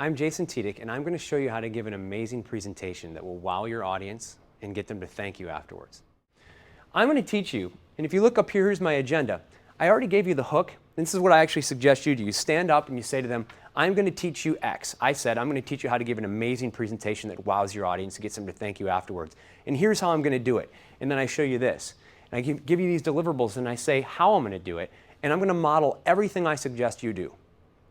I'm Jason Teteak, and I'm going to show you how to give an amazing presentation that will wow your audience and get them to thank you afterwards. I'm going to teach you, and if you look up here, here's my agenda. I already gave you the hook. This is what I actually suggest you do. You stand up and you say to them, I'm going to teach you X. I said, I'm going to teach you how to give an amazing presentation that wows your audience and gets them to thank you afterwards. And here's how I'm going to do it. And then I show you this. And I give you these deliverables, and I say how I'm going to do it. And I'm going to model everything I suggest you do.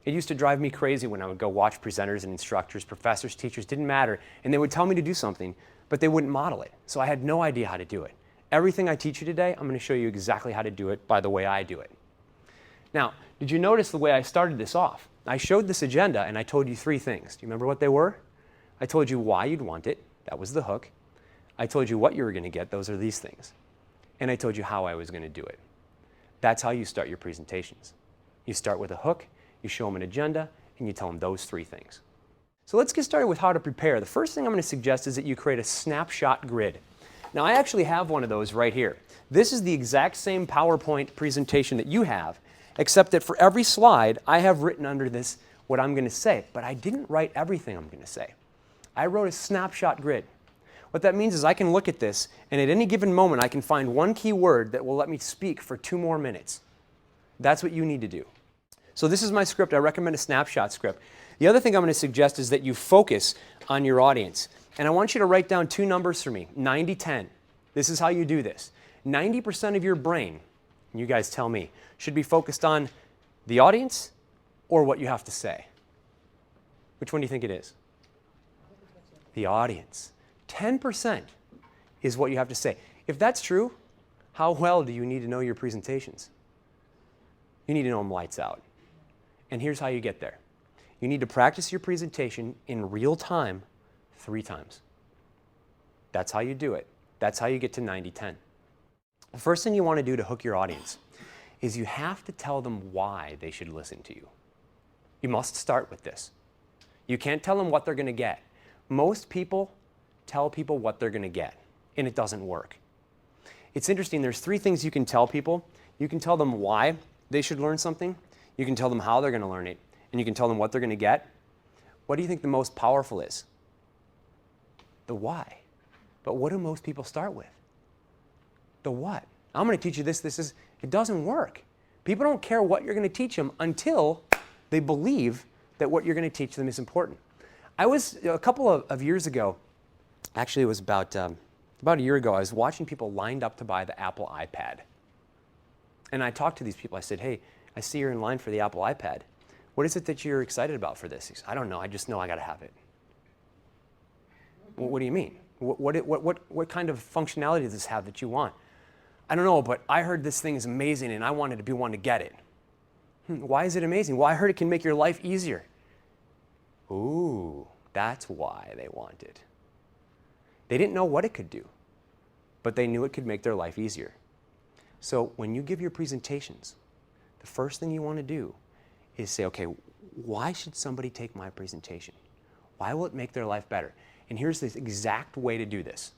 It used to drive me crazy when I would go watch presenters and instructors, professors, teachers, didn't matter, and they would tell me to do something, but they wouldn't model it. So I had no idea how to do it. Everything I teach you today, I'm going to show you exactly how to do it by the way I do it. Now, did you notice the way I started this off? I showed this agenda and I told you three things. Do you remember what they were? I told you why you'd want it. That was the hook. I told you what you were going to get. Those are these things. And I told you how I was going to do it. That's how you start your presentations. You start with a hook, you show them an agenda, and you tell them those three things. So let's get started with how to prepare. The first thing I'm going to suggest is that you create a snapshot grid. Now, I actually have one of those right here. This is the exact same PowerPoint presentation that you have, except that for every slide, I have written under this what I'm going to say, but I didn't write everything I'm going to say. I wrote a snapshot grid. What that means is I can look at this, and at any given moment, I can find one key word that will let me speak for 2 more minutes. That's what you need to do. So this is my script. I recommend a snapshot script. The other thing I'm going to suggest is that you focus on your audience. And I want you to write down 2 numbers for me, 90-10. This is how you do this. 90% of your brain, and you guys tell me, should be focused on the audience or what you have to say. Which one do you think it is? The audience. 10% is what you have to say. If that's true, how well do you need to know your presentations? You need to know them lights out. And here's how you get there. You need to practice your presentation in real time 3 times. That's how you do it. That's how you get to 90-10. The first thing you want to do to hook your audience is you have to tell them why they should listen to you. You must start with this. You can't tell them what they're going to get. Most people tell people what they're going to get, and it doesn't work. It's interesting. There's 3 things you can tell people. You can tell them why they should learn something. You can tell them how they're going to learn it, and you can tell them what they're going to get. What do you think the most powerful is? The why. But what do most people start with? The what. I'm going to teach you this. It doesn't work. People don't care what you're going to teach them until they believe that what you're going to teach them is important. I was, a couple of years ago, actually it was about a year ago, I was watching people lined up to buy the Apple iPad. And I talked to these people. I said, hey, I see you're in line for the Apple iPad. What is it that you're excited about for this? He said, I don't know. I just know I got to have it. What do you mean? What kind of functionality does this have that you want? I don't know, but I heard this thing is amazing and I wanted to be one to get it. Why is it amazing? Well, I heard it can make your life easier. Ooh, that's why they want it. They didn't know what it could do, but they knew it could make their life easier. So when you give your presentations, the first thing you want to do is say, okay, why should somebody take my presentation? Why will it make their life better? And here's the exact way to do this.